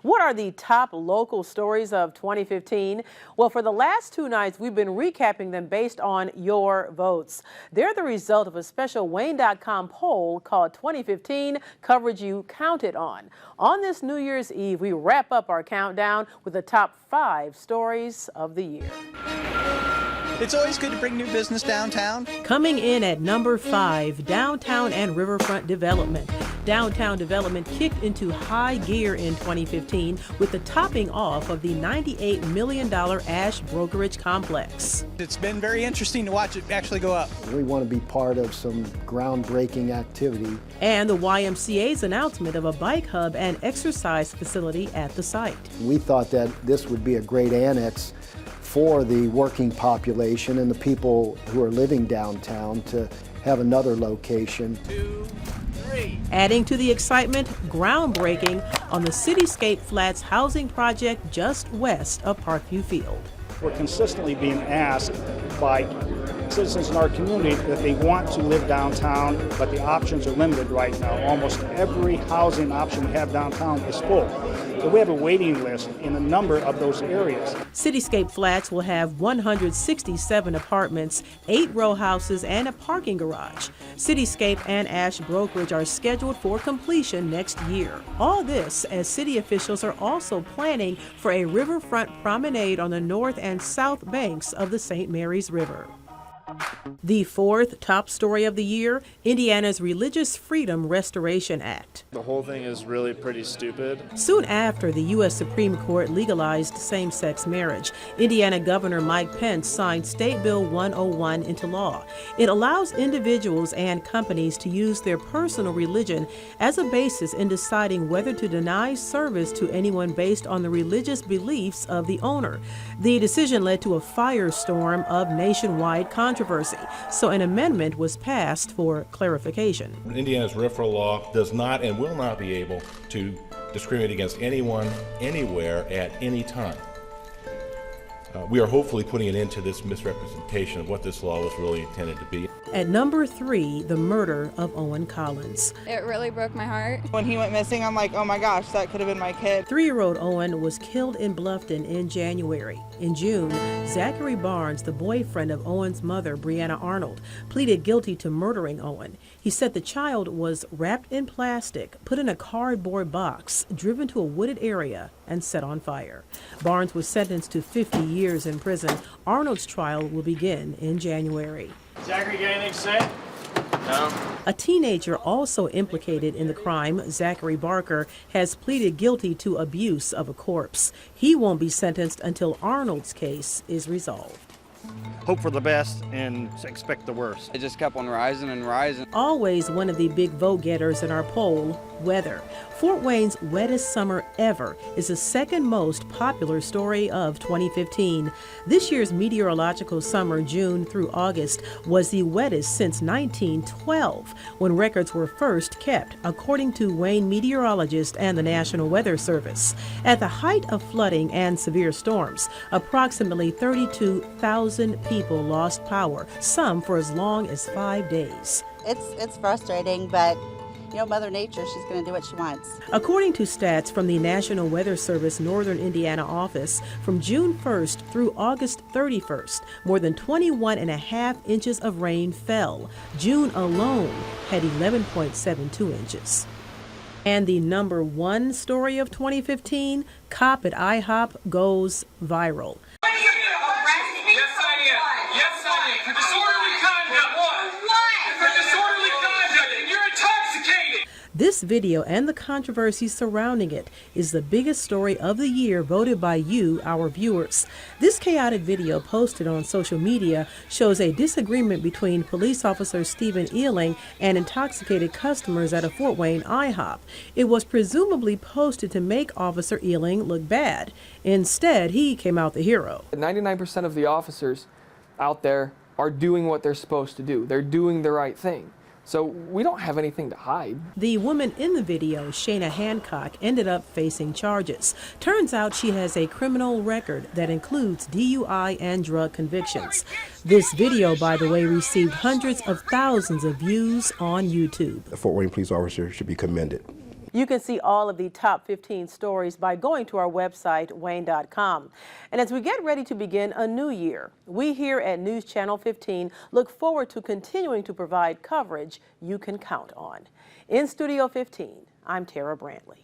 What are the top local stories of 2015? Well, for the last 2 nights, we've been recapping them based on your votes. They're the result of a special Wayne.com poll called 2015 Coverage You Counted On. On this New Year's Eve, we wrap up our countdown with the top 5 stories of the year. It's always good to bring new business downtown. Coming in at number 5, downtown and riverfront development. Downtown development kicked into high gear in 2015 with the topping off of the $98 million Ash brokerage complex. It's been very interesting to watch it actually go up. We want to be part of some groundbreaking activity. And the YMCA's announcement of a bike hub and exercise facility at the site. We thought that this would be a great annex for the working population and the people who are living downtown to have another location. 2, 3. Adding to the excitement, groundbreaking on the Cityscape Flats housing project just west of Parkview Field. We're consistently being asked by citizens in our community that they want to live downtown, but the options are limited right now. Almost every housing option we have downtown is full. So we have a waiting list in a number of those areas. Cityscape Flats will have 167 apartments, 8 row houses, and a parking garage. Cityscape and Ash Brokerage are scheduled for completion next year. All this as city officials are also planning for a riverfront promenade on the north and south banks of the St. Mary's River. The 4th top story of the year, Indiana's Religious Freedom Restoration Act. The whole thing is really pretty stupid. Soon after the U.S. Supreme Court legalized same-sex marriage, Indiana Governor Mike Pence signed State Bill 101 into law. It allows individuals and companies to use their personal religion as a basis in deciding whether to deny service to anyone based on the religious beliefs of the owner. The decision led to a firestorm of nationwide controversy, so an amendment was passed for clarification. Indiana's RFRA law does not and will not be able to discriminate against anyone, anywhere, at any time. We are hopefully putting an end to this misrepresentation of what this law was really intended to be. At number 3, the murder of Owen Collars. It really broke my heart. When he went missing, I'm like, oh my gosh, that could have been my kid. 3-year-old Owen was killed in Bluffton in January. In June, Zachary Barnes, the boyfriend of Owen's mother, Brianna Arnold, pleaded guilty to murdering Owen. He said the child was wrapped in plastic, put in a cardboard box, driven to a wooded area, and set on fire. Barnes was sentenced to 50 years in prison. Arnold's trial will begin in January. Zachary, got anything to say? No. A teenager also implicated in the crime, Zachary Barker, has pleaded guilty to abuse of a corpse. He won't be sentenced until Arnold's case is resolved. Hope for the best and expect the worst. It just kept on rising and rising. Always one of the big vote getters in our poll, weather. Fort Wayne's wettest summer ever is the second most popular story of 2015. This year's meteorological summer, June through August, was the wettest since 1912, when records were first kept, according to Wayne meteorologists and the National Weather Service. At the height of flooding and severe storms, approximately 32,000 people lost power, some for as long as 5 days. It's frustrating, but you know, Mother Nature, she's going to do what she wants. According to stats from the National Weather Service Northern Indiana office, from June 1st through August 31st, more than 21.5 inches of rain fell. June alone had 11.72 inches. And the number 1 story of 2015, cop at IHOP goes viral. This video and the controversy surrounding it is the biggest story of the year voted by you, our viewers. This chaotic video posted on social media shows a disagreement between police officer Stephen Ealing and intoxicated customers at a Fort Wayne IHOP. It was presumably posted to make Officer Ealing look bad. Instead, he came out the hero. 99% of the officers out there are doing what they're supposed to do. They're doing the right thing. So we don't have anything to hide. The woman in the video, Shayna Hancock, ended up facing charges. Turns out she has a criminal record that includes DUI and drug convictions. This video, by the way, received hundreds of thousands of views on YouTube. The Fort Wayne police officer should be commended. You can see all of the top 15 stories by going to our website, wayne.com. And as we get ready to begin a new year, we here at News Channel 15 look forward to continuing to provide coverage you can count on. In Studio 15, I'm Tara Brantley.